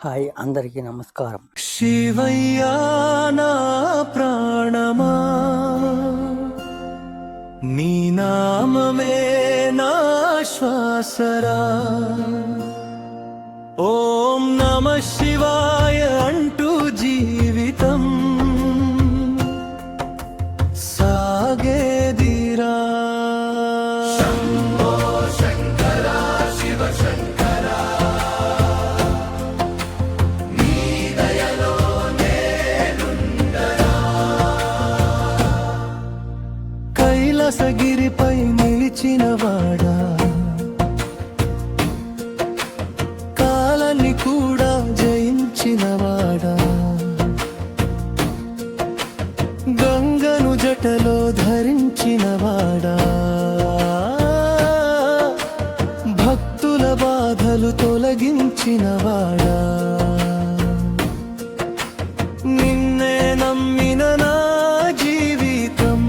Hi అందరికీ నమస్కారం. శివయ్యా నా ప్రాణమా, నీ నామమే నా శ్వాసరా. ఓం నమః శివాయ అంటూ జీవితం సాగేదిరా. శంభో శంకర శివ శంకర, నీ దయలో నేనుండరా. కైలాసగిరిపై నిలిచినవాడా, కాలాన్ని కూడా జయించినవాడా, గంగను జటలో ధరించినవాడా, భక్తుల బాధలు తొలగించినవాడా, నిన్నే నమ్మిన నా జీవితం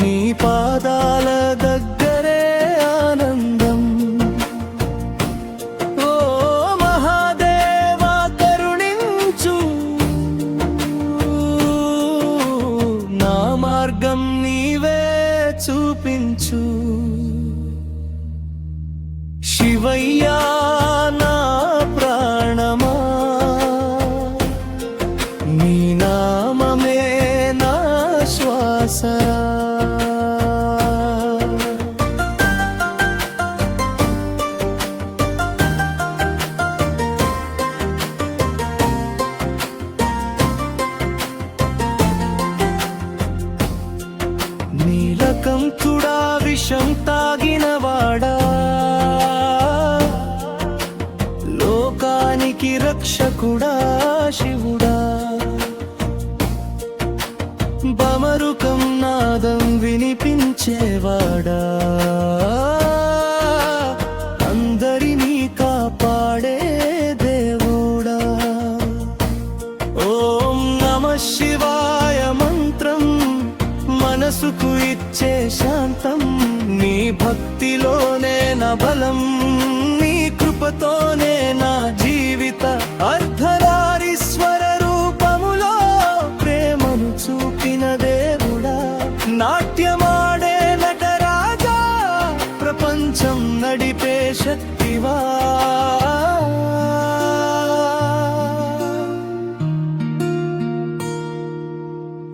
నీ పాదాల దగ్గరే ఆనందం. ఓ మహాదేవా కరుణించు, నా మార్గం నీవే చూపించు. శివయ్యా నా ప్రాణమా, నీ నామమే నా శ్వాసరా. నీలకంఠుడా విషం తాగినవాడా, లోకానికి రక్షకుడా శివుడా, బమరుకం నాదం వినిపించేవాడా, అందరినీ కాపాడే దేవుడా. ఓం నమః శివాయ మంత్రం మనసుకు ఇచ్చే శాంతం, నీ భక్తిలోనే నా బలం, నీ కృపతోనే నా జీవిత అర్ధనారీశ్వర రూపములో ప్రేమను చూపిన దేవుడా. నాట్యమాడే నటరాజా, ప్రపంచం నడిపే శక్తివా.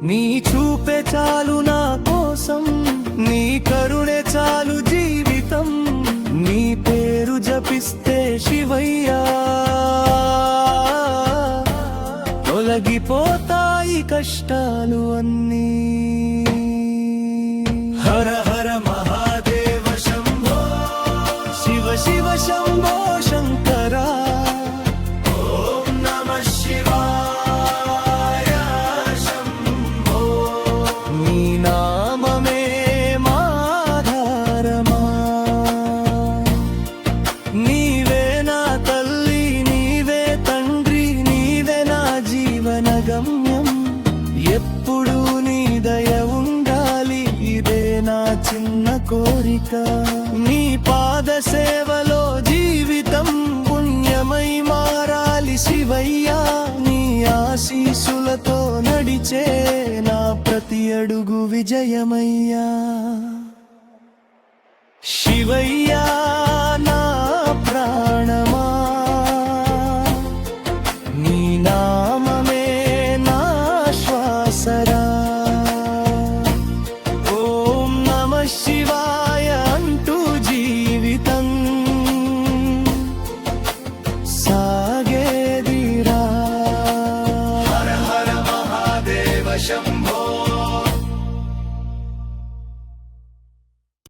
నీ చూపే చాలు నా కోసం, నీ కరుణే చాలు జీవితం, నీ పేరు జపిస్తే శివయ్యా తొలగిపోతాయి కష్టాలు అన్నీ. హర హర మహాదేవ శంభో, శివ శివ శంభో శంకరా. ఓం నమః శివాయ శంభో, నీ నామమే మాధారమా. నీవే నా తల్లి, నీవే తండ్రి, నీవే నా జీవన గమ్యం. ఎప్పుడు నీ దయ ఉండాలి, ఇదే నా చిన్న కోరిక. నీ పాద సేవలో జీవితం పుణ్యమై మారాలి శివయ్యా. నీ ఆశీసులతో నడిచే నా ప్రతి అడుగు విజయమయ్యా. శివయ్యా నా ప్రాణమా, నీ నామమే నా శ్వాసరా. ఓం నమః శివాయ అంటూ జీవితం సాగేదిరా. హర హర మహాదేవ శంభో.